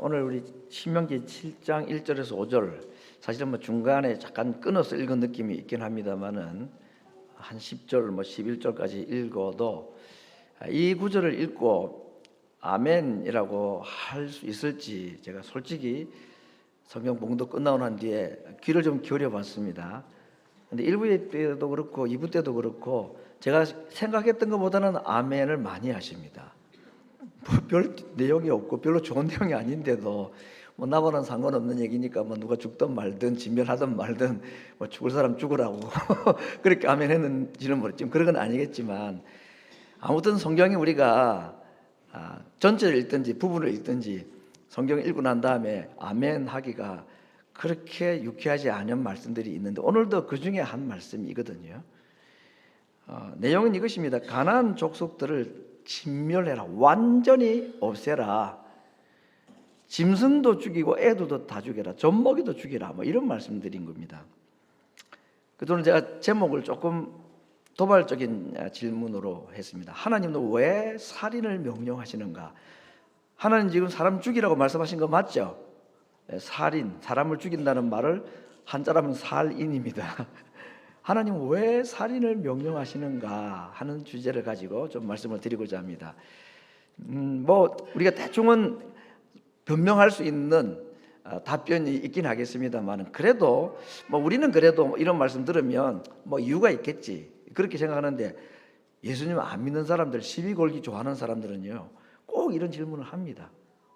오늘 우리 신명기 7장 1절에서 5절, 사실은 중간에 잠깐 끊어서 읽은 느낌이 있긴 합니다만은 한 10절 11절까지 읽어도 이 구절을 읽고 아멘이라고 할 수 있을지 제가 솔직히 성경 봉독 끝나고 난 뒤에 귀를 좀 기울여 봤습니다. 근데 1부 때도 그렇고 2부 때도 그렇고 제가 생각했던 것보다는 아멘을 많이 하십니다. 별 내용이 없고 별로 좋은 내용이 아닌데도 나와는 상관없는 얘기니까 누가 죽든 말든 진멸하든 말든 죽을 사람 죽으라고 그렇게 아멘 했는지는 모르겠지만 그런 건 아니겠지만, 아무튼 성경이 우리가 전체를 읽든지 부분을 읽든지 성경을 읽고 난 다음에 아멘 하기가 그렇게 유쾌하지 않은 말씀들이 있는데, 오늘도 그 중에 한 말씀이거든요. 내용은 이것입니다. 가나안 족속들을 진멸해라, 완전히 없애라, 짐승도 죽이고 애도도 다 죽여라, 젖먹이도 죽이라, 이런 말씀드린 겁니다. 그동안 제가 제목을 조금 도발적인 질문으로 했습니다. 하나님은 왜 살인을 명령하시는가? 하나님 지금 사람 죽이라고 말씀하신 거 맞죠? 살인, 사람을 죽인다는 말을 한자라면 살인입니다. 하나님은 왜 살인을 명령하시는가 하는 주제를 가지고 좀 말씀을 드리고자 합니다. 우리가 대충은 변명할 수 있는 답변이 있긴 하겠습니다만, 그래도 우리는 그래도 이런 말씀 들으면 이유가 있겠지 그렇게 생각하는데, 예수님 안 믿는 사람들, 시비 걸기 좋아하는 사람들은요 꼭 이런 질문을 합니다.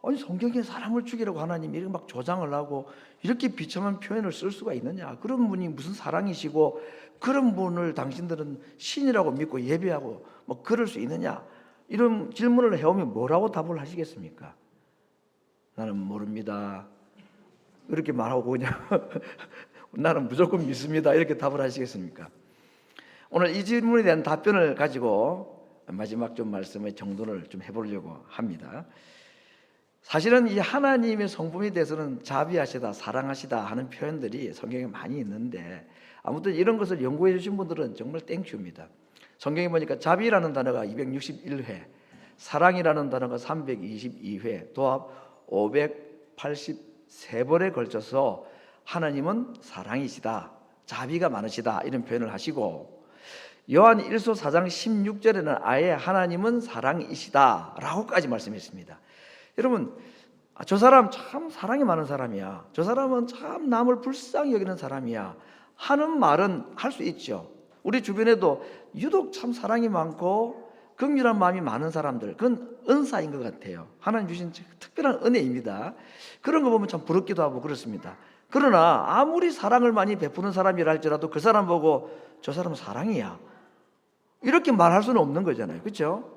아니, 성경에 사람을 죽이라고 하나님이 이렇게 조장을 하고 이렇게 비참한 표현을 쓸 수가 있느냐? 그런 분이 무슨 사랑이시고 그런 분을 당신들은 신이라고 믿고 예배하고 그럴 수 있느냐? 이런 질문을 해오면 뭐라고 답을 하시겠습니까? 나는 모릅니다, 이렇게 말하고 그냥 나는 무조건 믿습니다, 이렇게 답을 하시겠습니까? 오늘 이 질문에 대한 답변을 가지고 마지막 좀 말씀의 정돈을 좀 해보려고 합니다. 사실은 이 하나님의 성품에 대해서는 자비하시다, 사랑하시다 하는 표현들이 성경에 많이 있는데, 아무튼 이런 것을 연구해 주신 분들은 정말 땡큐입니다. 성경에 보니까 자비라는 단어가 261회, 사랑이라는 단어가 322회, 도합 583번에 걸쳐서 하나님은 사랑이시다, 자비가 많으시다 이런 표현을 하시고, 요한 1서 4장 16절에는 아예 하나님은 사랑이시다 라고까지 말씀했습니다. 여러분, 저 사람 참 사랑이 많은 사람이야, 저 사람은 참 남을 불쌍히 여기는 사람이야 하는 말은 할 수 있죠. 우리 주변에도 유독 참 사랑이 많고 긍휼한 마음이 많은 사람들, 그건 은사인 것 같아요. 하나님 주신 특별한 은혜입니다. 그런 거 보면 참 부럽기도 하고 그렇습니다. 그러나 아무리 사랑을 많이 베푸는 사람이라 할지라도 그 사람 보고 저 사람은 사랑이야 이렇게 말할 수는 없는 거잖아요. 그렇죠?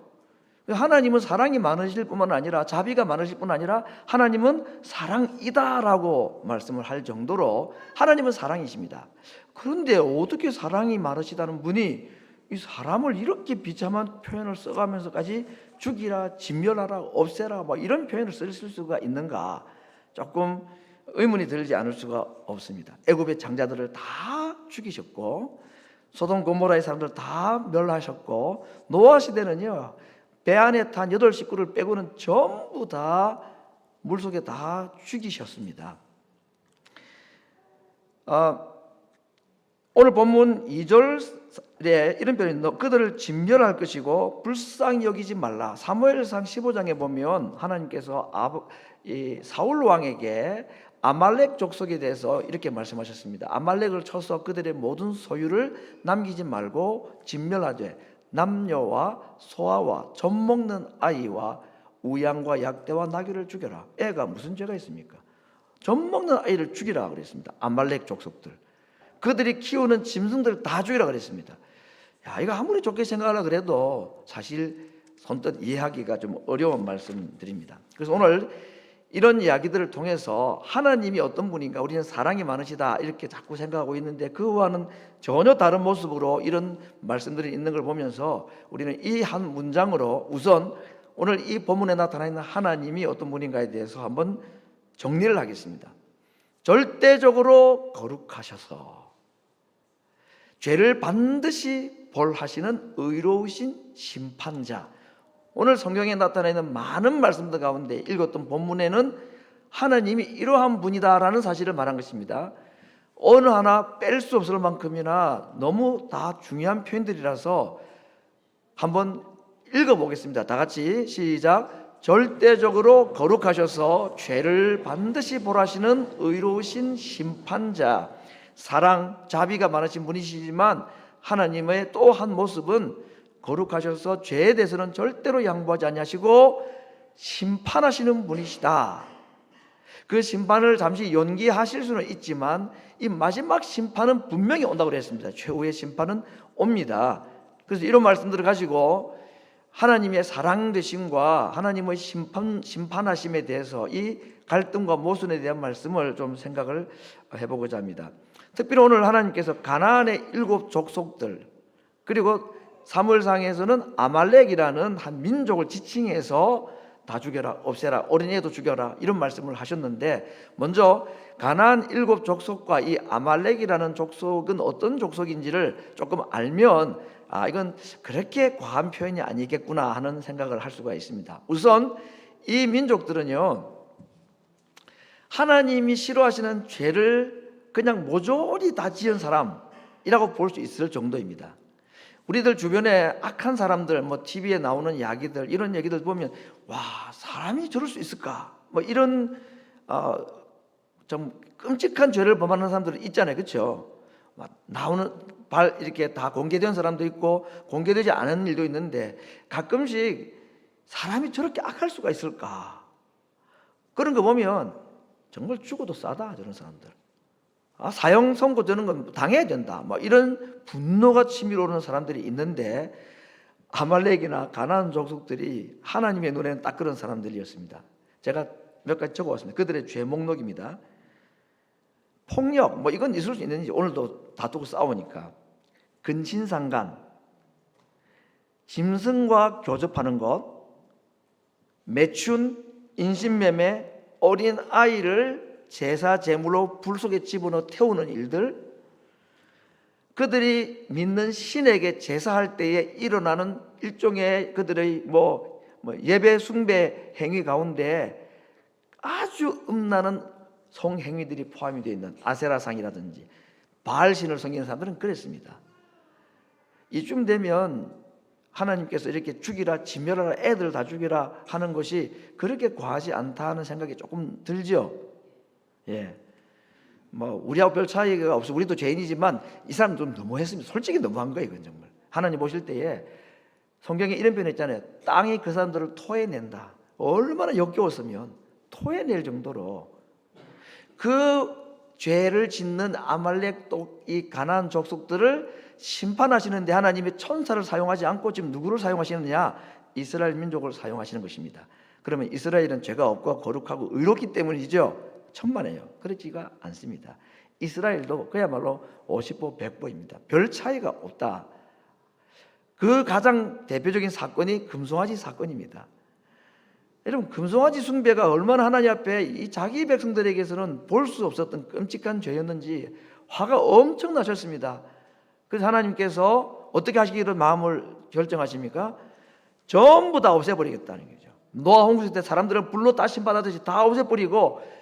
하나님은 사랑이 많으실 뿐만 아니라 자비가 많으실 뿐 아니라 하나님은 사랑이다라고 말씀을 할 정도로 하나님은 사랑이십니다. 그런데 어떻게 사랑이 많으시다는 분이 이 사람을 이렇게 비참한 표현을 써가면서까지 죽이라, 진멸하라, 없애라 이런 표현을 쓸 수가 있는가, 조금 의문이 들지 않을 수가 없습니다. 애굽의 장자들을 다 죽이셨고 소돔 고모라의 사람들 다 멸하셨고, 노아 시대는요 배 안에 탄 8식구를 빼고는 전부 다 물속에 다 죽이셨습니다. 오늘 본문 2절에 이런 표현이, 너 그들을 진멸할 것이고 불쌍히 여기지 말라. 사무엘상 15장에 보면 하나님께서 사울 왕에게 아말렉 족속에 대해서 이렇게 말씀하셨습니다. 아말렉을 쳐서 그들의 모든 소유를 남기지 말고 진멸하되 남녀와 소아와 젖먹는 아이와 우양과 약대와 나귀를 죽여라. 애가 무슨 죄가 있습니까? 젖먹는 아이를 죽이라 그랬습니다. 아말렉 족속들, 그들이 키우는 짐승들 다 죽이라 그랬습니다. 이거 아무리 좋게 생각하려 그래도 사실 선뜻 이해하기가 좀 어려운 말씀드립니다. 그래서 오늘 이런 이야기들을 통해서 하나님이 어떤 분인가, 우리는 사랑이 많으시다 이렇게 자꾸 생각하고 있는데, 그와는 전혀 다른 모습으로 이런 말씀들이 있는 걸 보면서 우리는 이 한 문장으로 우선 오늘 이 본문에 나타나 있는 하나님이 어떤 분인가에 대해서 한번 정리를 하겠습니다. 절대적으로 거룩하셔서 죄를 반드시 벌하시는 의로우신 심판자. 오늘 성경에 나타나 있는 많은 말씀들 가운데 읽었던 본문에는 하나님이 이러한 분이다라는 사실을 말한 것입니다. 어느 하나 뺄 수 없을 만큼이나 너무 다 중요한 표현들이라서 한번 읽어보겠습니다. 다 같이 시작. 절대적으로 거룩하셔서 죄를 반드시 벌하시는 의로우신 심판자, 사랑, 자비가 많으신 분이시지만 하나님의 또 한 모습은 거룩하셔서 죄에 대해서는 절대로 양보하지 아니하시고 심판하시는 분이시다. 그 심판을 잠시 연기하실 수는 있지만 이 마지막 심판은 분명히 온다고 그랬습니다. 최후의 심판은 옵니다. 그래서 이런 말씀들을 가지고 하나님의 사랑되심과 하나님의 심판하심에 대해서 이 갈등과 모순에 대한 말씀을 좀 생각을 해보고자 합니다. 특별히 오늘 하나님께서 가나안의 7 족속들, 그리고 사무엘상에서는 아말렉이라는 한 민족을 지칭해서 다 죽여라, 없애라, 어린애도 죽여라 이런 말씀을 하셨는데, 먼저 가나안 7 족속과 이 아말렉이라는 족속은 어떤 족속인지를 조금 알면 이건 그렇게 과한 표현이 아니겠구나 하는 생각을 할 수가 있습니다. 우선 이 민족들은요, 하나님이 싫어하시는 죄를 그냥 모조리 다 지은 사람이라고 볼 수 있을 정도입니다. 우리들 주변에 악한 사람들, TV에 나오는 이야기들, 이런 얘기들 보면 와, 사람이 저럴 수 있을까? 이런 좀 끔찍한 죄를 범하는 사람들이 있잖아요, 그렇죠? 나오는 발 이렇게 다 공개된 사람도 있고 공개되지 않은 일도 있는데 가끔씩 사람이 저렇게 악할 수가 있을까? 그런 거 보면 정말 죽어도 싸다, 저런 사람들. 사형 선고 저는 건 당해야 된다. 이런 분노가 치밀어 오르는 사람들이 있는데 아말렉이나 가나안 족속들이 하나님의 눈에는 딱 그런 사람들이었습니다. 제가 몇 가지 적어왔습니다. 그들의 죄 목록입니다. 폭력, 이건 있을 수 있는지 오늘도 다투고 싸우니까. 근친상간, 짐승과 교접하는 것, 매춘, 인신매매, 어린 아이를 제사 제물로 불 속에 집어넣어 태우는 일들, 그들이 믿는 신에게 제사할 때에 일어나는 일종의 그들의 예배 숭배 행위 가운데 아주 음란한 성행위들이 포함이 되어 있는 아세라상이라든지 바알신을 섬기는 사람들은 그랬습니다. 이쯤 되면 하나님께서 이렇게 죽이라, 진멸하라, 애들 다 죽이라 하는 것이 그렇게 과하지 않다 하는 생각이 조금 들죠. 예, 우리하고 별 차이가 없어. 우리도 죄인이지만 이 사람 좀 너무했습니다. 솔직히 너무한 거예요, 이건 정말. 하나님 보실 때에 성경에 이런 표현 있잖아요. 땅이 그 사람들을 토해낸다. 얼마나 역겨웠으면 토해낼 정도로 그 죄를 짓는 아말렉 이 가나안 족속들을 심판하시는데 하나님이 천사를 사용하지 않고 지금 누구를 사용하시느냐? 이스라엘 민족을 사용하시는 것입니다. 그러면 이스라엘은 죄가 없고 거룩하고 의롭기 때문이죠. 천만에요. 그렇지가 않습니다. 이스라엘도 그야말로 50보 100보입니다. 별 차이가 없다. 그 가장 대표적인 사건이 금송아지 사건입니다. 여러분, 금송아지 숭배가 얼마나 하나님 앞에 이 자기 백성들에게서는 볼 수 없었던 끔찍한 죄였는지 화가 엄청 나셨습니다. 그래서 하나님께서 어떻게 하시기로 마음을 결정하십니까? 전부 다 없애버리겠다는 거죠. 노아 홍수 때 사람들은 불로 따심받았듯이 다 없애버리고,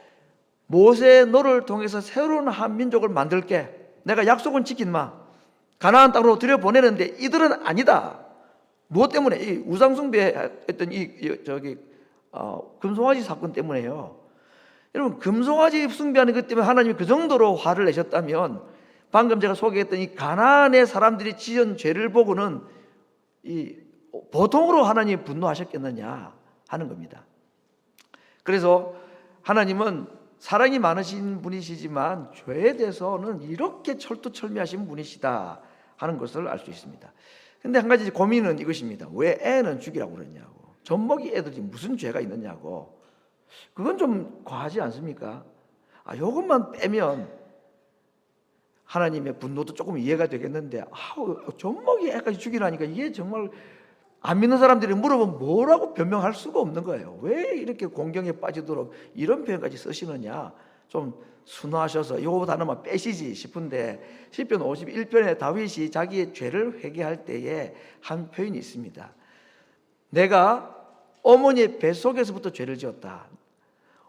모세 너를 통해서 새로운 한 민족을 만들게. 내가 약속은 지킨마. 가나안 땅으로 들여보내는데 이들은 아니다. 무엇 때문에? 이 우상숭배했던 금송아지 사건 때문에요. 여러분, 금송아지 숭배하는 것 때문에 하나님이 그 정도로 화를 내셨다면 방금 제가 소개했던 이 가나안의 사람들이 지은 죄를 보고는 이 보통으로 하나님이 분노하셨겠느냐 하는 겁니다. 그래서 하나님은 사랑이 많으신 분이시지만 죄에 대해서는 이렇게 철두철미하신 분이시다 하는 것을 알 수 있습니다. 근데 한 가지 고민은 이것입니다. 왜 애는 죽이라고 그러냐고. 젖먹이 애들이 무슨 죄가 있느냐고. 그건 좀 과하지 않습니까? 요것만 빼면 하나님의 분노도 조금 이해가 되겠는데, 젖먹이 애까지 죽이라니까 이게 정말 안 믿는 사람들이 물어보면 뭐라고 변명할 수가 없는 거예요. 왜 이렇게 공경에 빠지도록 이런 표현까지 쓰시느냐. 좀 순화하셔서 요 단어만 빼시지 싶은데, 시편 51편에 다윗이 자기의 죄를 회개할 때에 한 표현이 있습니다. 내가 어머니의 뱃속에서부터 죄를 지었다.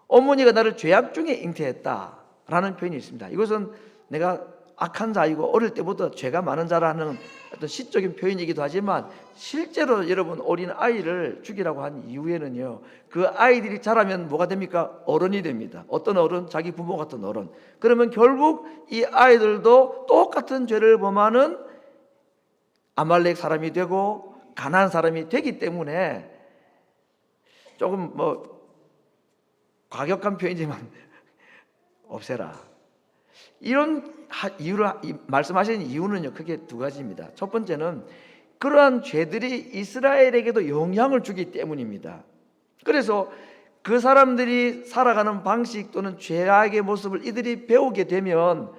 어머니가 나를 죄악 중에 잉태했다라는 표현이 있습니다. 이것은 내가 악한 자이고 어릴 때부터 죄가 많은 자라는 어떤 시적인 표현이기도 하지만, 실제로 여러분 어린 아이를 죽이라고 한 이후에는요, 그 아이들이 자라면 뭐가 됩니까? 어른이 됩니다. 어떤 어른? 자기 부모 같은 어른. 그러면 결국 이 아이들도 똑같은 죄를 범하는 아말렉 사람이 되고 가나안 사람이 되기 때문에, 조금 과격한 표현이지만 없애라, 이런 이유를 말씀하시는 이유는요, 크게 두 가지입니다. 첫 번째는 그러한 죄들이 이스라엘에게도 영향을 주기 때문입니다. 그래서 그 사람들이 살아가는 방식 또는 죄악의 모습을 이들이 배우게 되면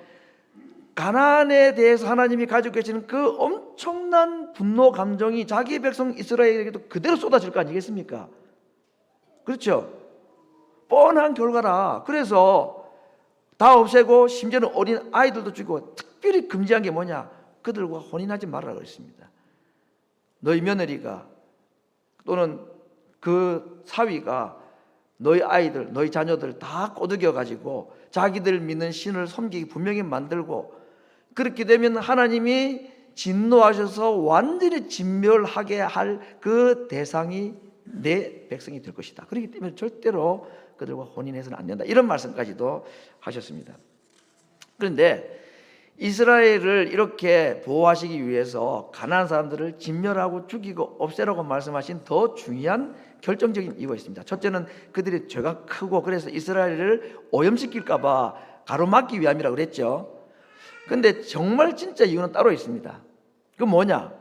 가나안에 대해서 하나님이 가지고 계시는 그 엄청난 분노 감정이 자기 백성 이스라엘에게도 그대로 쏟아질 거 아니겠습니까? 그렇죠? 뻔한 결과라. 그래서 다 없애고 심지어는 어린 아이들도 죽이고, 특별히 금지한 게 뭐냐? 그들과 혼인하지 말라고 그랬습니다. 너희 며느리가 또는 그 사위가 너희 아이들, 너희 자녀들 다 꼬드겨 가지고 자기들 믿는 신을 섬기게 분명히 만들고, 그렇게 되면 하나님이 진노하셔서 완전히 진멸하게 할 그 대상이 내 백성이 될 것이다. 그렇기 때문에 절대로 그들과 혼인해서는 안 된다, 이런 말씀까지도 하셨습니다. 그런데 이스라엘을 이렇게 보호하시기 위해서 가나안 사람들을 진멸하고 죽이고 없애라고 말씀하신 더 중요한 결정적인 이유가 있습니다. 첫째는 그들의 죄가 크고 그래서 이스라엘을 오염시킬까 봐 가로막기 위함이라고 그랬죠. 그런데 정말 진짜 이유는 따로 있습니다. 그건 뭐냐?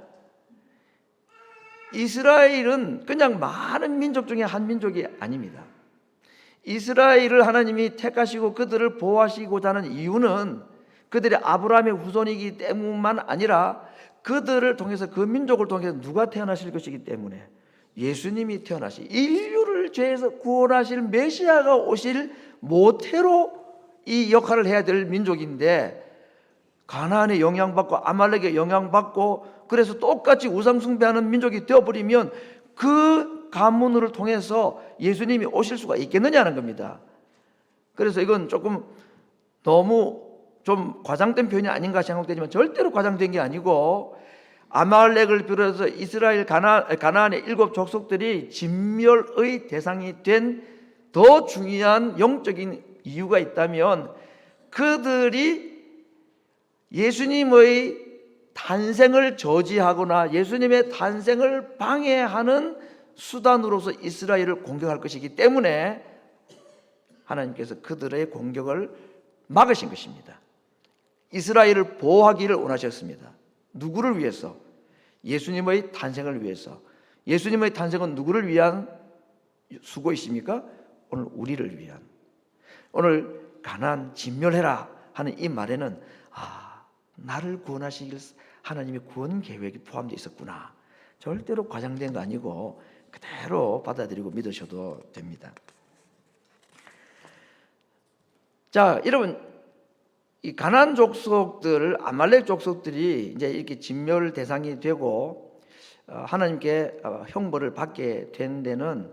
이스라엘은 그냥 많은 민족 중에 한 민족이 아닙니다. 이스라엘을 하나님이 택하시고 그들을 보호하시고자 하는 이유는 그들이 아브라함의 후손이기 때문만 아니라, 그들을 통해서, 그 민족을 통해서 누가 태어나실 것이기 때문에, 예수님이 인류를 죄에서 구원하실 메시아가 오실 모태로 이 역할을 해야 될 민족인데, 가나안에 영향받고 아말렉에 영향받고 그래서 똑같이 우상 숭배하는 민족이 되어버리면 그 가문을 통해서 예수님이 오실 수가 있겠느냐는 겁니다. 그래서 이건 조금 너무 좀 과장된 표현이 아닌가 생각되지만, 절대로 과장된 게 아니고, 아말렉을 비롯해서 이스라엘 가나안의 7 족속들이 진멸의 대상이 된 더 중요한 영적인 이유가 있다면, 그들이 예수님의 탄생을 저지하거나 예수님의 탄생을 방해하는 수단으로서 이스라엘을 공격할 것이기 때문에 하나님께서 그들의 공격을 막으신 것입니다. 이스라엘을 보호하기를 원하셨습니다. 누구를 위해서? 예수님의 탄생을 위해서. 예수님의 탄생은 누구를 위한 수고이십니까? 오늘 우리를 위한. 오늘 가나안 진멸해라 하는 이 말에는 나를 구원하시길 하나님의 구원 계획이 포함되어 있었구나, 절대로 과장된 거 아니고 그대로 받아들이고 믿으셔도 됩니다. 자, 여러분, 이 가나안 족속들, 아말렉 족속들이 이제 이렇게 진멸 대상이 되고 하나님께 형벌을 받게 된 데는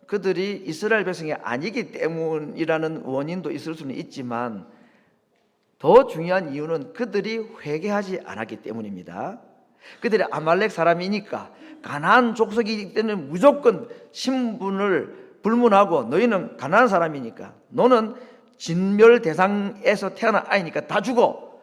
그들이 이스라엘 백성이 아니기 때문이라는 원인도 있을 수는 있지만, 더 중요한 이유는 그들이 회개하지 않았기 때문입니다. 그들이 아말렉 사람이니까, 가나안 족속이기 때문에 무조건 신분을 불문하고, 너희는 가나안 사람이니까, 너는 진멸 대상에서 태어난 아이니까 다 죽어,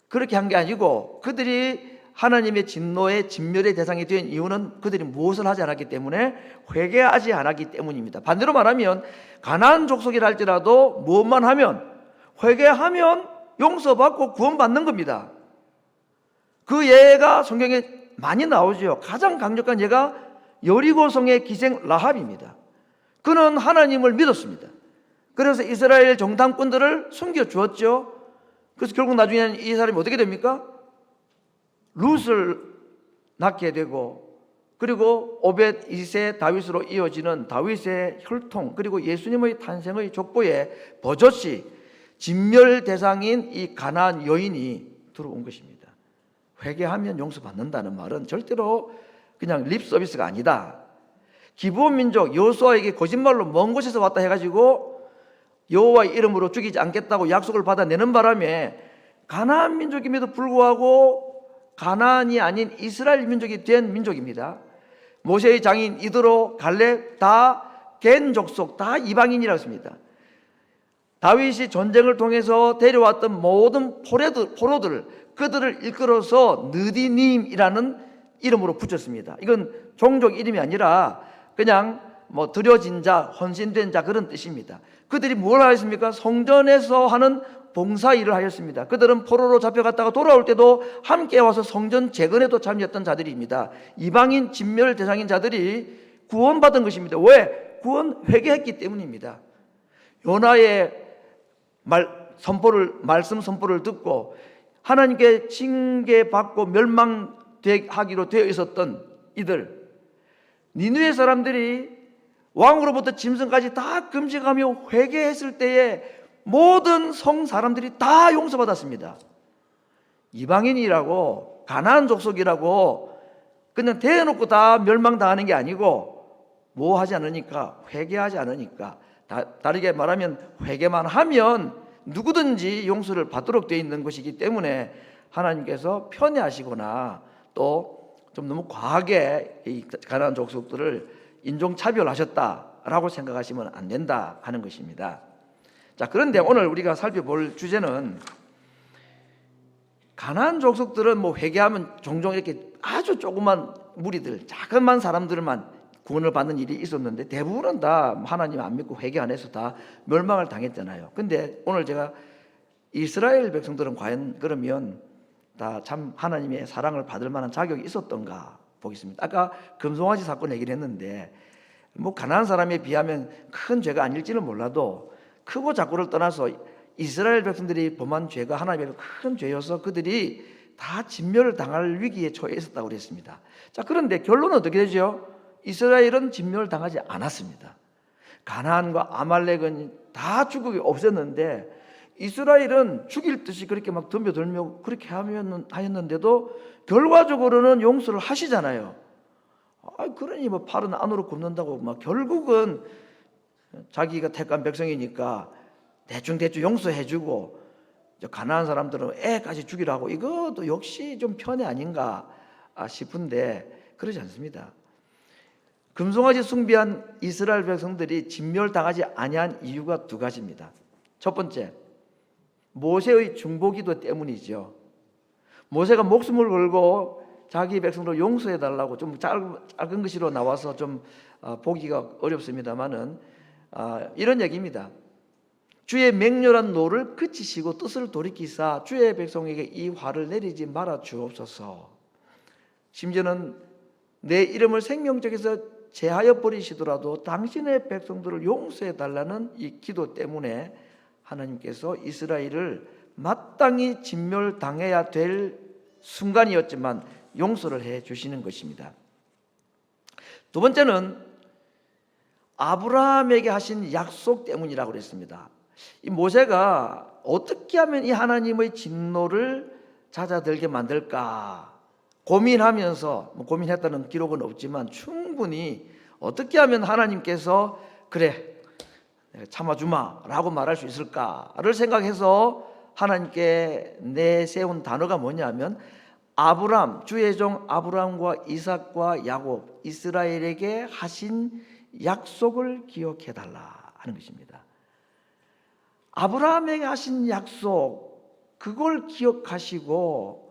그렇게 한 게 아니고, 그들이 하나님의 진노의 진멸의 대상이 된 이유는 그들이 무엇을 하지 않았기 때문에, 회개하지 않았기 때문입니다. 반대로 말하면 가나안 족속이라 할지라도 무엇만 하면, 회개하면 용서받고 구원받는 겁니다. 그 예가 성경에 많이 나오죠. 가장 강력한 예가 여리고성의 기생 라합입니다. 그는 하나님을 믿었습니다. 그래서 이스라엘 정탐꾼들을 숨겨주었죠. 그래서 결국 나중에는 이 사람이 어떻게 됩니까? 룻을 낳게 되고, 그리고 오벳 2세 다윗으로 이어지는 다윗의 혈통, 그리고 예수님의 탄생의 족보에 버젓이 진멸 대상인 이 가나안 여인이 들어온 것입니다. 회개하면 용서받는다는 말은 절대로 그냥 립 서비스가 아니다. 기브온 민족 여호수아에게 거짓말로 먼 곳에서 왔다 해가지고 여호와의 이름으로 죽이지 않겠다고 약속을 받아내는 바람에 가나안 민족임에도 불구하고 가나안이 아닌 이스라엘 민족이 된 민족입니다. 모세의 장인 이드로, 갈렙 다 겐 족속, 다 이방인이라고 했습니다. 다윗이 전쟁을 통해서 데려왔던 모든 포로들 그들을 이끌어서 느디님이라는 이름으로 붙였습니다. 이건 종족 이름이 아니라 그냥 뭐 드려진 자, 헌신된 자 그런 뜻입니다. 그들이 뭘 하였습니까? 성전에서 하는 봉사 일을 하였습니다. 그들은 포로로 잡혀갔다가 돌아올 때도 함께 와서 성전 재건에도 참여했던 자들입니다. 이방인 진멸 대상인 자들이 구원받은 것입니다. 왜? 구원 회개했기 때문입니다. 요나의 말씀 선포를 듣고 하나님께 징계받고 멸망하기로 되어 있었던 이들, 니느웨 사람들이 왕으로부터 짐승까지 다 금식하며 회개했을 때에 모든 성 사람들이 다 용서받았습니다. 이방인이라고 가나안 족속이라고 그냥 대놓고 다 멸망당하는 게 아니고 뭐 하지 않으니까, 회개하지 않으니까, 다르게 말하면 회개만 하면 누구든지 용서를 받도록 되어 있는 것이기 때문에 하나님께서 편애하시거나 또 좀 너무 과하게 이 가나안 족속들을 인종차별하셨다라고 생각하시면 안 된다 하는 것입니다. 자, 그런데 오늘 우리가 살펴볼 주제는 가나안 족속들은 뭐 회개하면 종종 이렇게 아주 조그만 무리들, 자그만 사람들만 구원을 받는 일이 있었는데 대부분은 다 하나님 안 믿고 회개 안 해서 다 멸망을 당했잖아요. 근데 오늘 제가 이스라엘 백성들은 과연 그러면 다 참 하나님의 사랑을 받을 만한 자격이 있었던가 보겠습니다. 아까 금송아지 사건 얘기를 했는데 뭐 가난한 사람에 비하면 큰 죄가 아닐지는 몰라도 크고 작고를 떠나서 이스라엘 백성들이 범한 죄가 하나님의 큰 죄여서 그들이 다 진멸을 당할 위기에 처해 있었다고 그랬습니다. 자, 그런데 결론은 어떻게 되죠? 이스라엘은 진멸을 당하지 않았습니다. 가나안과 아말렉은 다 죽음이 없었는데 이스라엘은 죽일 듯이 그렇게 막 덤벼들며 그렇게 하였는데도 결과적으로는 용서를 하시잖아요. 그러니 뭐 팔은 안으로 굽는다고 막 결국은 자기가 택한 백성이니까 대충 용서해주고 가난한 사람들은 애까지 죽이라고, 이것도 역시 좀 편애 아닌가 싶은데 그러지 않습니다. 금송아지 숭배한 이스라엘 백성들이 진멸당하지 아니한 이유가 두 가지입니다. 첫 번째, 모세의 중보기도 때문이죠. 모세가 목숨을 걸고 자기 백성을 용서해달라고, 좀 짧은 글씨로 나와서 좀 보기가 어렵습니다만은 이런 얘기입니다. 주의 맹렬한 노를 그치시고 뜻을 돌이키사 주의 백성에게 이 화를 내리지 말아 주옵소서. 심지어는 내 이름을 생명책에서 제하여 버리시더라도 당신의 백성들을 용서해달라는 이 기도 때문에 하나님께서 이스라엘을 마땅히 진멸당해야 될 순간이었지만 용서를 해 주시는 것입니다. 두 번째는 아브라함에게 하신 약속 때문이라고 그랬습니다. 이 모세가 어떻게 하면 이 하나님의 진노를 잦아들게 만들까 고민하면서, 고민했다는 기록은 없지만 충분히 어떻게 하면 하나님께서 그래 참아주마 라고 말할 수 있을까를 생각해서 하나님께 내세운 단어가 뭐냐면 아브람, 주의 종 아브람과 이삭과 야곱, 이스라엘에게 하신 약속을 기억해달라 하는 것입니다. 아브라함에게 하신 약속, 그걸 기억하시고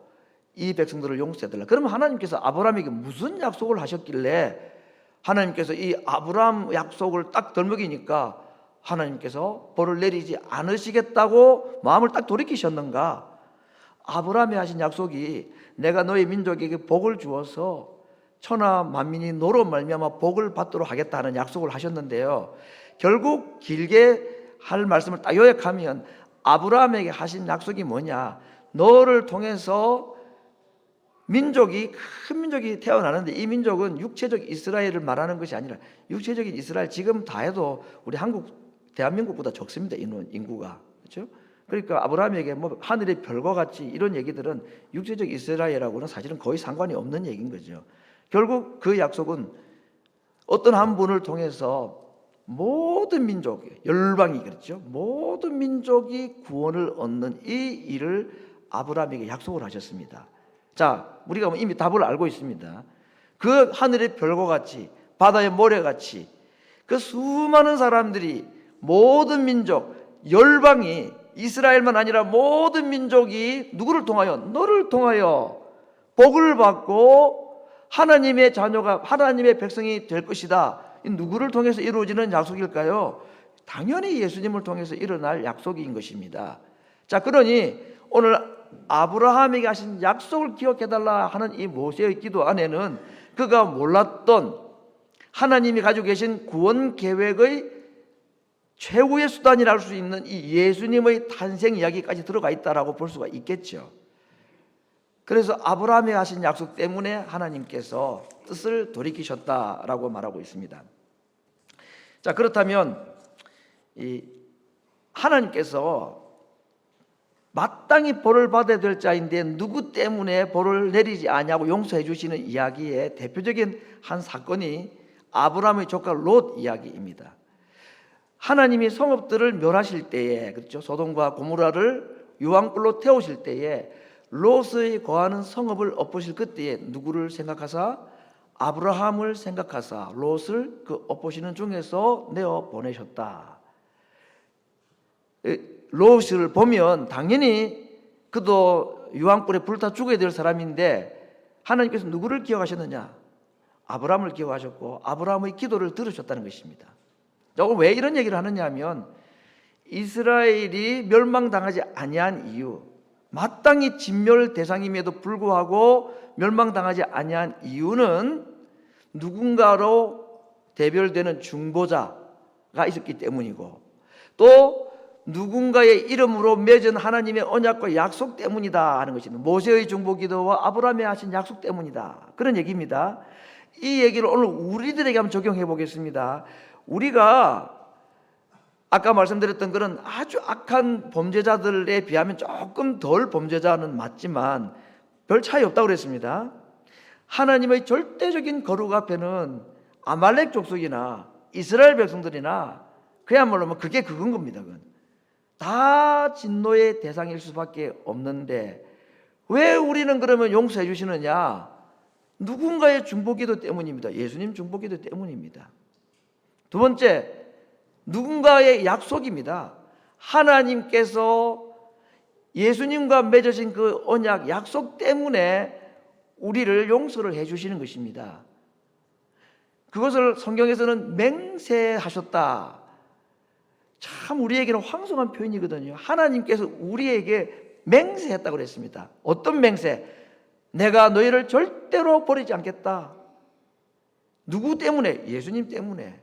이 백성들을 용서해달라. 그러면 하나님께서 아브라함에게 무슨 약속을 하셨길래 하나님께서 이 아브라함 약속을 딱 덜먹이니까 하나님께서 벌을 내리지 않으시겠다고 마음을 딱 돌이키셨는가? 아브라함이 하신 약속이 내가 너희 민족에게 복을 주어서 천하 만민이 너로 말미암아 복을 받도록 하겠다는 약속을 하셨는데요. 결국 길게 할 말씀을 딱 요약하면 아브라함에게 하신 약속이 뭐냐? 너를 통해서 민족이, 큰 민족이 태어나는데 이 민족은 육체적 이스라엘을 말하는 것이 아니라 육체적인 이스라엘, 지금 다 해도 우리 대한민국보다 적습니다. 인구가. 그렇죠? 그러니까 아브라함에게 뭐 하늘의 별과 같이 이런 얘기들은 육체적 이스라엘하고는 사실은 거의 상관이 없는 얘기인 거죠. 결국 그 약속은 어떤 한 분을 통해서 모든 민족, 열방이 그렇죠. 모든 민족이 구원을 얻는 이 일을 아브라함에게 약속을 하셨습니다. 자, 우리가 이미 답을 알고 있습니다. 그 하늘의 별과 같이, 바다의 모래같이 그 수많은 사람들이, 모든 민족, 열방이, 이스라엘만 아니라 모든 민족이 누구를 통하여? 너를 통하여 복을 받고 하나님의 자녀가, 하나님의 백성이 될 것이다. 이 누구를 통해서 이루어지는 약속일까요? 당연히 예수님을 통해서 일어날 약속인 것입니다. 자, 그러니 오늘 아브라함에게 하신 약속을 기억해달라 하는 이 모세의 기도 안에는 그가 몰랐던 하나님이 가지고 계신 구원 계획의 최후의 수단이라 할 수 있는 이 예수님의 탄생 이야기까지 들어가 있다라고 볼 수가 있겠죠. 그래서 아브라함에 하신 약속 때문에 하나님께서 뜻을 돌이키셨다라고 말하고 있습니다. 자, 그렇다면 이 하나님께서 마땅히 벌을 받아야 될 자인데 누구 때문에 벌을 내리지 않냐고 용서해 주시는 이야기의 대표적인 한 사건이 아브라함의 조카 롯 이야기입니다. 하나님이 성읍들을 멸하실 때에, 그렇죠, 소돔과 고모라를 유황불로 태우실 때에 롯의 거하는 성읍을 엎으실 그때에 누구를 생각하사? 아브라함을 생각하사 롯을 그 엎으시는 중에서 내어 보내셨다. 롯을 보면 당연히 그도 유황불에 불타 죽어야 될 사람인데 하나님께서 누구를 기억하셨느냐? 아브라함을 기억하셨고 아브라함의 기도를 들으셨다는 것입니다. 왜 이런 얘기를 하느냐 하면 이스라엘이 멸망당하지 아니한 이유, 마땅히 진멸 대상임에도 불구하고 멸망당하지 아니한 이유는 누군가로 대별되는 중보자가 있었기 때문이고 또 누군가의 이름으로 맺은 하나님의 언약과 약속 때문이다 하는 것입니다. 모세의 중보기도와 아브라함이 하신 약속 때문이다, 그런 얘기입니다. 이 얘기를 오늘 우리들에게 한번 적용해 보겠습니다. 우리가 아까 말씀드렸던 그런 아주 악한 범죄자들에 비하면 조금 덜 범죄자는 맞지만 별 차이 없다고 그랬습니다. 하나님의 절대적인 거룩 앞에는 아말렉 족속이나 이스라엘 백성들이나 그야말로 그게 그건 겁니다. 그건 다 진노의 대상일 수밖에 없는데 왜 우리는 그러면 용서해 주시느냐? 누군가의 중보기도 때문입니다. 예수님 중보기도 때문입니다. 두 번째, 누군가의 약속입니다. 하나님께서 예수님과 맺으신 그 언약, 약속 때문에 우리를 용서를 해주시는 것입니다. 그것을 성경에서는 맹세하셨다. 참 우리에게는 황송한 표현이거든요. 하나님께서 우리에게 맹세했다고 그랬습니다. 어떤 맹세? 내가 너희를 절대로 버리지 않겠다. 누구 때문에? 예수님 때문에.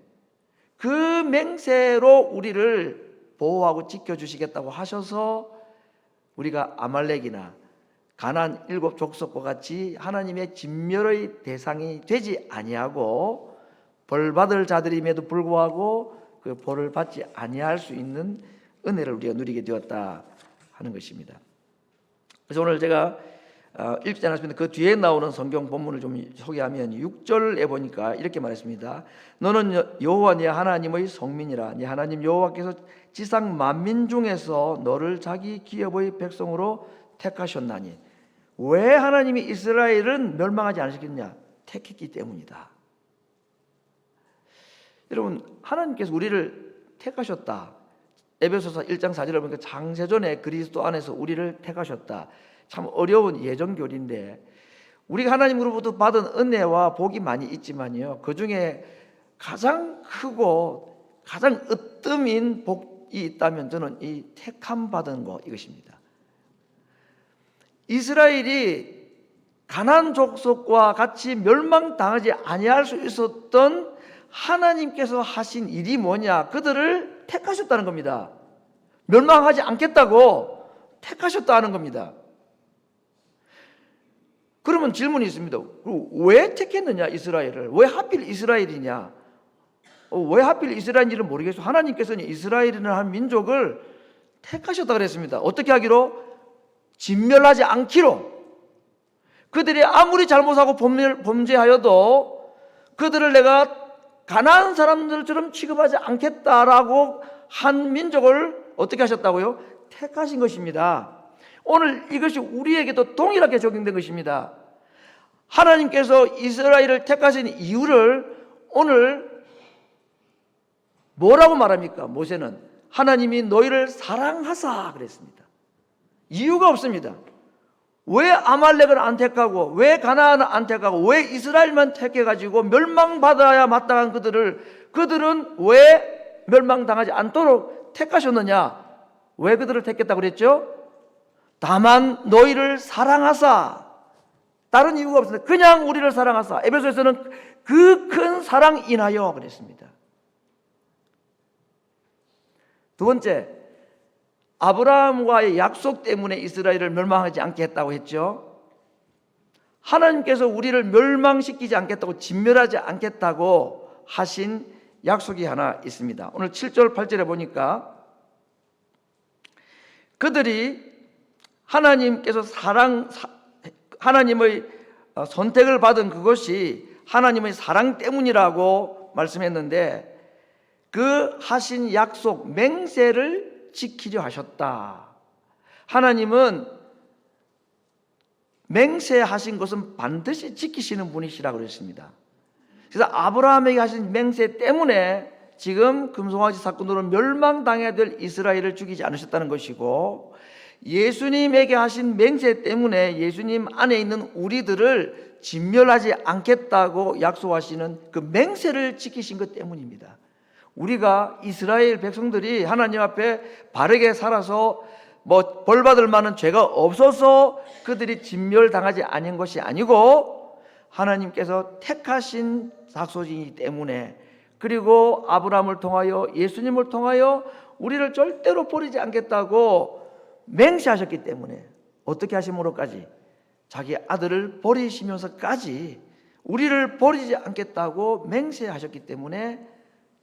그 맹세로 우리를 보호하고 지켜주시겠다고 하셔서 우리가 아말렉이나 가나안 7 족속과 같이 하나님의 진멸의 대상이 되지 아니하고 벌받을 자들임에도 불구하고 그 벌을 받지 아니할 수 있는 은혜를 우리가 누리게 되었다 하는 것입니다. 그래서 오늘 제가 읽지 않았습니다. 그 뒤에 나오는 성경 본문을 좀 소개하면 6절에 보니까 이렇게 말했습니다. 너는 여호와 네 하나님의 성민이라. 네 하나님 여호와께서 지상 만민 중에서 너를 자기 기업의 백성으로 택하셨나니. 왜 하나님이 이스라엘은 멸망하지 않으셨겠냐? 택했기 때문이다. 여러분, 하나님께서 우리를 택하셨다. 에베소서 1장 4절을 보니까 장세전에 그리스도 안에서 우리를 택하셨다. 참 어려운 예정교리인데 우리가 하나님으로부터 받은 은혜와 복이 많이 있지만요, 그 중에 가장 크고 가장 으뜸인 복이 있다면 저는 이 택함 받은 것, 이것입니다. 이스라엘이 가나안 족속과 같이 멸망당하지 아니할 수 있었던 하나님께서 하신 일이 뭐냐? 그들을 택하셨다는 겁니다. 멸망하지 않겠다고 택하셨다는 겁니다. 그러면 질문이 있습니다. 왜 택했느냐 이스라엘을? 왜 하필 이스라엘이냐? 왜 하필 이스라엘인지는 모르겠어요. 하나님께서는 이스라엘이라는 한 민족을 택하셨다 그랬습니다. 어떻게 하기로? 진멸하지 않기로. 그들이 아무리 잘못하고 범죄하여도 그들을 내가 가난한 사람들처럼 취급하지 않겠다라고 한 민족을 어떻게 하셨다고요? 택하신 것입니다. 오늘 이것이 우리에게도 동일하게 적용된 것입니다. 하나님께서 이스라엘을 택하신 이유를 오늘 뭐라고 말합니까? 모세는 하나님이 너희를 사랑하사 그랬습니다. 이유가 없습니다. 왜 아말렉을 안 택하고, 왜 가나안을 안 택하고, 왜 이스라엘만 택해가지고 멸망받아야 마땅한 그들은 왜 멸망당하지 않도록 택하셨느냐? 왜 그들을 택했다고 그랬죠? 다만 너희를 사랑하사. 다른 이유가 없습니다. 그냥 우리를 사랑하사. 에베소에서는 그 큰 사랑 인하여 그랬습니다. 두 번째, 아브라함과의 약속 때문에 이스라엘을 멸망하지 않게 했다고 했죠. 하나님께서 우리를 멸망시키지 않겠다고, 진멸하지 않겠다고 하신 약속이 하나 있습니다. 오늘 7절 8절에 보니까 그들이 하나님의 선택을 받은 그것이 하나님의 사랑 때문이라고 말씀했는데, 그 하신 약속 맹세를 지키려 하셨다. 하나님은 맹세하신 것은 반드시 지키시는 분이시라고 그랬습니다. 그래서 아브라함에게 하신 맹세 때문에 지금 금송아지 사건으로 멸망당해야 될 이스라엘을 죽이지 않으셨다는 것이고, 예수님에게 하신 맹세 때문에 예수님 안에 있는 우리들을 진멸하지 않겠다고 약속하시는 그 맹세를 지키신 것 때문입니다. 우리가 이스라엘 백성들이 하나님 앞에 바르게 살아서 벌 받을 만한 죄가 없어서 그들이 진멸당하지 않은 것이 아니고, 하나님께서 택하신 zak소이기 때문에, 그리고 아브라함을 통하여 예수님을 통하여 우리를 절대로 버리지 않겠다고 맹세하셨기 때문에, 어떻게 하심으로까지 자기 아들을 버리시면서까지 우리를 버리지 않겠다고 맹세하셨기 때문에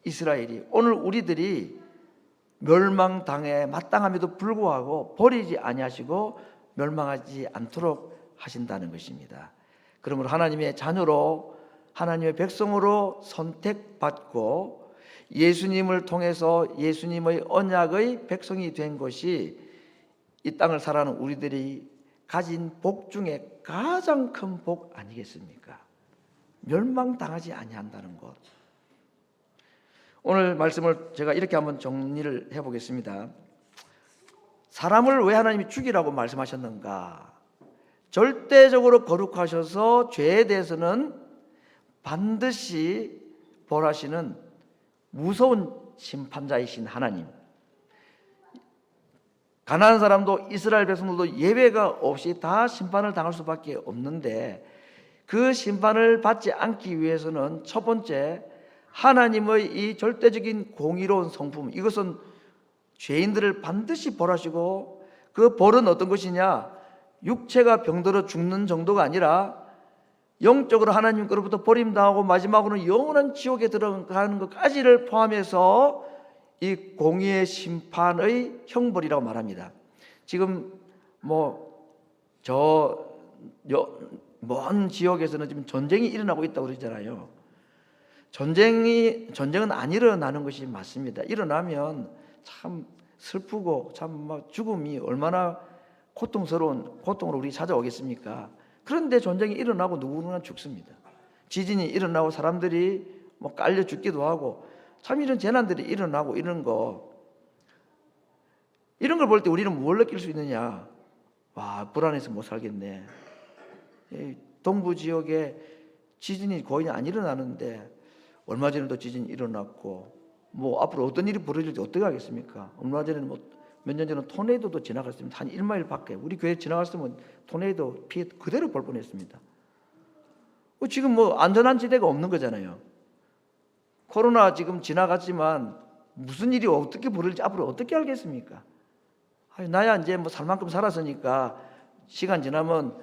이스라엘이, 오늘 우리들이 멸망당해 마땅함에도 불구하고 버리지 아니하시고 멸망하지 않도록 하신다는 것입니다. 그러므로 하나님의 자녀로, 하나님의 백성으로 선택받고 예수님을 통해서 예수님의 언약의 백성이 된 것이 이 땅을 살아가는 우리들이 가진 복 중에 가장 큰 복 아니겠습니까? 멸망당하지 아니한다는 것. 오늘 말씀을 제가 이렇게 한번 정리를 해보겠습니다. 사람을 왜 하나님이 죽이라고 말씀하셨는가? 절대적으로 거룩하셔서 죄에 대해서는 반드시 벌하시는 무서운 심판자이신 하나님, 가난한 사람도 이스라엘 백성들도 예외가 없이 다 심판을 당할 수밖에 없는데, 그 심판을 받지 않기 위해서는 첫 번째, 하나님의 이 절대적인 공의로운 성품, 이것은 죄인들을 반드시 벌하시고, 그 벌은 어떤 것이냐? 육체가 병들어 죽는 정도가 아니라 영적으로 하나님께로부터 버림당하고 마지막으로는 영원한 지옥에 들어가는 것까지를 포함해서 이 공의의 심판의 형벌이라고 말합니다. 지금 먼 지역에서는 지금 전쟁이 일어나고 있다고 그러잖아요. 전쟁은 안 일어나는 것이 맞습니다. 일어나면 참 슬프고 참 죽음이 얼마나 고통으로 우리 찾아오겠습니까? 그런데 전쟁이 일어나고 누구나 죽습니다. 지진이 일어나고 사람들이 깔려 죽기도 하고, 참 이런 재난들이 일어나고 이런 걸 볼 때 우리는 뭘 느낄 수 있느냐? 와, 불안해서 못 살겠네. 동부 지역에 지진이 거의 안 일어나는데 얼마 전에도 지진이 일어났고, 앞으로 어떤 일이 벌어질지 어떻게 하겠습니까? 얼마 전에는 몇 년 전에 토네이도도 지나갔습니다. 한 1마일 밖에 우리 교회 지나갔으면 토네이도 피해 그대로 볼 뻔했습니다. 지금 안전한 지대가 없는 거잖아요. 코로나 지금 지나갔지만 무슨 일이 어떻게 벌어질지 앞으로 어떻게 알겠습니까? 나야 이제 살 만큼 살았으니까 시간 지나면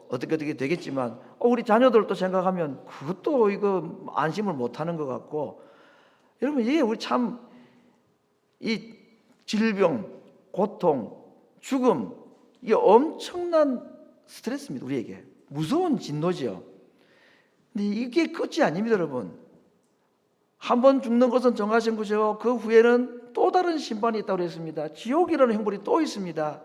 어떻게 되겠지만, 우리 자녀들도 생각하면 그것도 이거 안심을 못하는 것 같고, 여러분, 이게 우리 참 이 질병, 고통, 죽음, 이게 엄청난 스트레스입니다. 우리에게 무서운 진노죠. 근데 이게 끝이 아닙니다, 여러분. 한 번 죽는 것은 정하신 것이요 그 후에는 또 다른 심판이 있다고 했습니다. 지옥이라는 형벌이 또 있습니다.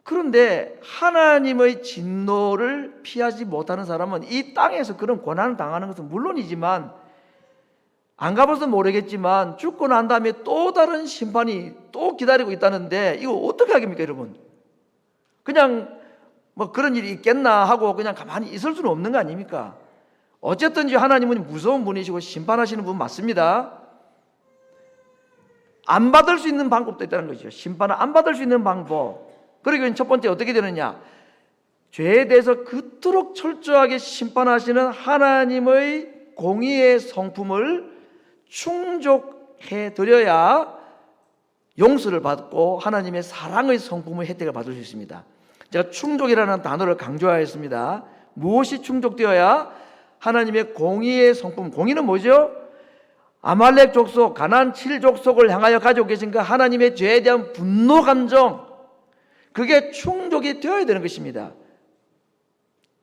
그런데 하나님의 진노를 피하지 못하는 사람은 이 땅에서 그런 고난을 당하는 것은 물론이지만, 안 가봐서 모르겠지만 죽고 난 다음에 또 다른 심판이 또 기다리고 있다는데 이거 어떻게 하겠습니까, 여러분? 그냥 뭐 그런 일이 있겠나 하고 그냥 가만히 있을 수는 없는 거 아닙니까? 어쨌든지 하나님은 무서운 분이시고 심판하시는 분 맞습니다. 안 받을 수 있는 방법도 있다는 거죠. 심판을 안 받을 수 있는 방법. 그러기 첫 번째 어떻게 되느냐? 죄에 대해서 그토록 철저하게 심판하시는 하나님의 공의의 성품을 충족해 드려야 용서를 받고 하나님의 사랑의 성품의 혜택을 받을 수 있습니다. 제가 충족이라는 단어를 강조하였습니다. 무엇이 충족되어야 하나님의 공의의 성품, 공의는 뭐죠? 아말렉 족속, 가나안 7족속을 향하여 가지고 계신 그 하나님의 죄에 대한 분노 감정, 그게 충족이 되어야 되는 것입니다.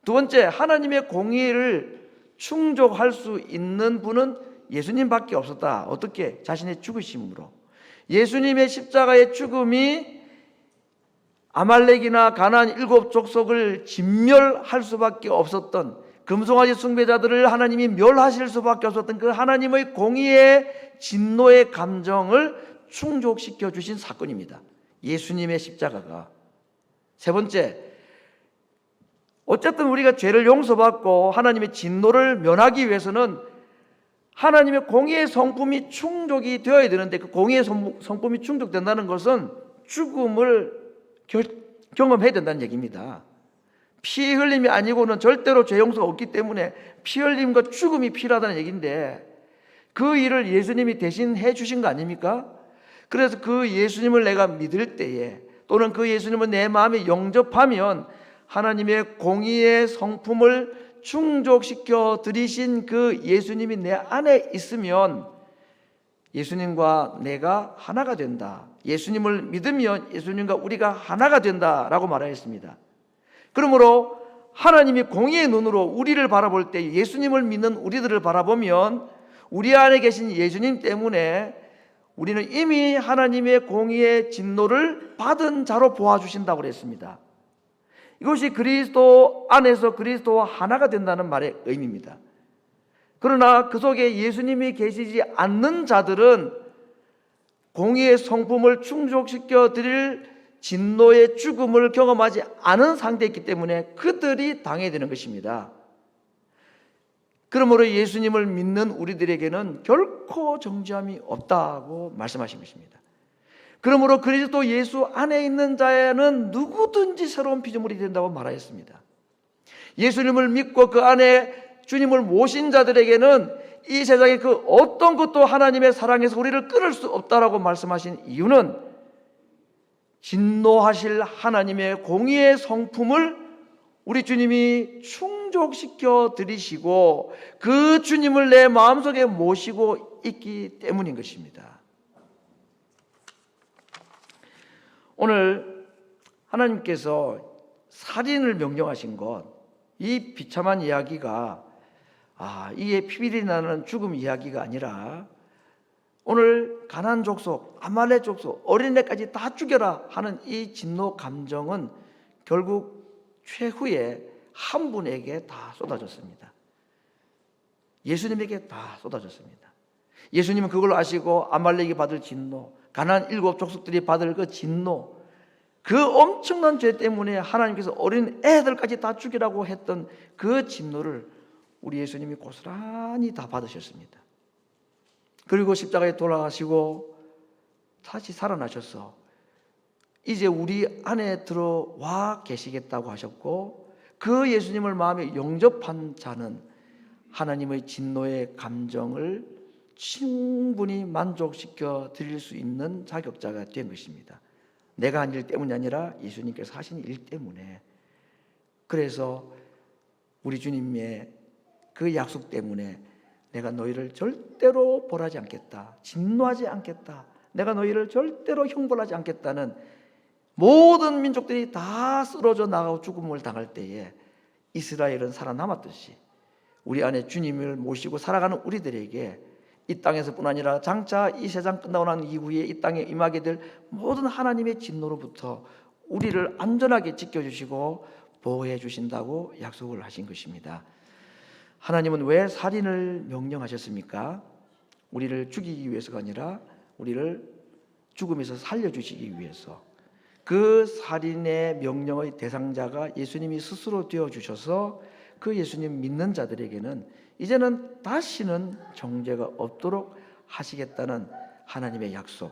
두 번째, 하나님의 공의를 충족할 수 있는 분은 예수님밖에 없었다. 어떻게? 자신의 죽으심으로. 예수님의 십자가의 죽음이 아말렉이나 가나안 7족속을 진멸할 수밖에 없었던, 금송아지 숭배자들을 하나님이 멸하실 수밖에 없었던 그 하나님의 공의의 진노의 감정을 충족시켜 주신 사건입니다. 예수님의 십자가가. 세 번째, 어쨌든 우리가 죄를 용서받고 하나님의 진노를 면하기 위해서는 하나님의 공의의 성품이 충족이 되어야 되는데, 그 공의의 성품이 충족된다는 것은 죽음을 경험해야 된다는 얘기입니다. 피 흘림이 아니고는 절대로 죄 용서가 없기 때문에 피 흘림과 죽음이 필요하다는 얘기인데, 그 일을 예수님이 대신 해 주신 거 아닙니까? 그래서 그 예수님을 내가 믿을 때에, 또는 그 예수님을 내 마음에 영접하면 하나님의 공의의 성품을 충족시켜 드리신 그 예수님이 내 안에 있으면 예수님과 내가 하나가 된다. 예수님을 믿으면 예수님과 우리가 하나가 된다라고 말하였습니다. 그러므로 하나님이 공의의 눈으로 우리를 바라볼 때, 예수님을 믿는 우리들을 바라보면 우리 안에 계신 예수님 때문에 우리는 이미 하나님의 공의의 진노를 받은 자로 보아주신다고 그랬습니다. 이것이 그리스도 안에서 그리스도와 하나가 된다는 말의 의미입니다. 그러나 그 속에 예수님이 계시지 않는 자들은 공의의 성품을 충족시켜 드릴 진노의 죽음을 경험하지 않은 상태이기 때문에 그들이 당해야 되는 것입니다. 그러므로 예수님을 믿는 우리들에게는 결코 정죄함이 없다고 말씀하신 것입니다. 그러므로 그리스도 예수 안에 있는 자에는 누구든지 새로운 피조물이 된다고 말하였습니다. 예수님을 믿고 그 안에 주님을 모신 자들에게는 이 세상의 그 어떤 것도 하나님의 사랑에서 우리를 끊을 수 없다라고 말씀하신 이유는, 진노하실 하나님의 공의의 성품을 우리 주님이 충족시켜 드리시고 그 주님을 내 마음속에 모시고 있기 때문인 것입니다. 오늘 하나님께서 살인을 명령하신 것, 이 비참한 이야기가 이게 피비린내 나는 죽음 이야기가 아니라, 오늘 가나안 족속, 아말렉 족속, 어린애까지 다 죽여라 하는 이 진노 감정은 결국 최후에 한 분에게 다 쏟아졌습니다. 예수님에게 다 쏟아졌습니다. 예수님은 그걸 아시고 아말렉이 받을 진노, 가나안 7족속들이 받을 그 진노, 그 엄청난 죄 때문에 하나님께서 어린 애들까지 다 죽이라고 했던 그 진노를 우리 예수님이 고스란히 다 받으셨습니다. 그리고 십자가에 돌아가시고 다시 살아나셔서 이제 우리 안에 들어와 계시겠다고 하셨고, 그 예수님을 마음에 영접한 자는 하나님의 진노의 감정을 충분히 만족시켜 드릴 수 있는 자격자가 된 것입니다. 내가 한 일 때문이 아니라 예수님께서 하신 일 때문에. 그래서 우리 주님의 그 약속 때문에 내가 너희를 절대로 벌하지 않겠다, 진노하지 않겠다, 내가 너희를 절대로 형벌하지 않겠다는, 모든 민족들이 다 쓰러져 나가고 죽음을 당할 때에 이스라엘은 살아남았듯이 우리 안에 주님을 모시고 살아가는 우리들에게 이 땅에서뿐 아니라 장차 이 세상 끝나고 난 이후에 이 땅에 임하게 될 모든 하나님의 진노로부터 우리를 안전하게 지켜주시고 보호해 주신다고 약속을 하신 것입니다. 하나님은 왜 살인을 명령하셨습니까? 우리를 죽이기 위해서가 아니라 우리를 죽음에서 살려주시기 위해서. 그 살인의 명령의 대상자가 예수님이 스스로 되어주셔서 그 예수님 믿는 자들에게는 이제는 다시는 정죄가 없도록 하시겠다는 하나님의 약속,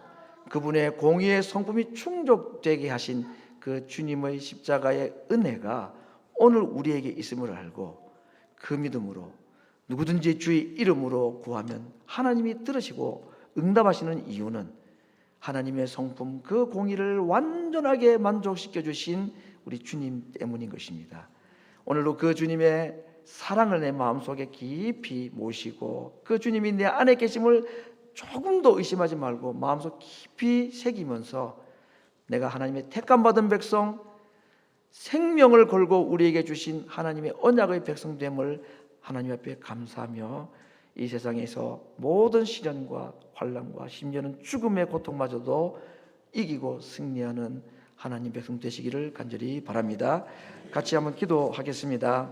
그분의 공의의 성품이 충족되게 하신 그 주님의 십자가의 은혜가 오늘 우리에게 있음을 알고 그 믿음으로 누구든지 주의 이름으로 구하면 하나님이 들으시고 응답하시는 이유는 하나님의 성품, 그 공의를 완전하게 만족시켜 주신 우리 주님 때문인 것입니다. 오늘도 그 주님의 사랑을 내 마음속에 깊이 모시고 그 주님이 내 안에 계심을 조금도 의심하지 말고 마음속 깊이 새기면서 내가 하나님의 택감받은 백성, 생명을 걸고 우리에게 주신 하나님의 언약의 백성됨을 하나님 앞에 감사하며 이 세상에서 모든 시련과 환난과 심지어는 죽음의 고통마저도 이기고 승리하는 하나님 백성 되시기를 간절히 바랍니다. 같이 한번 기도하겠습니다.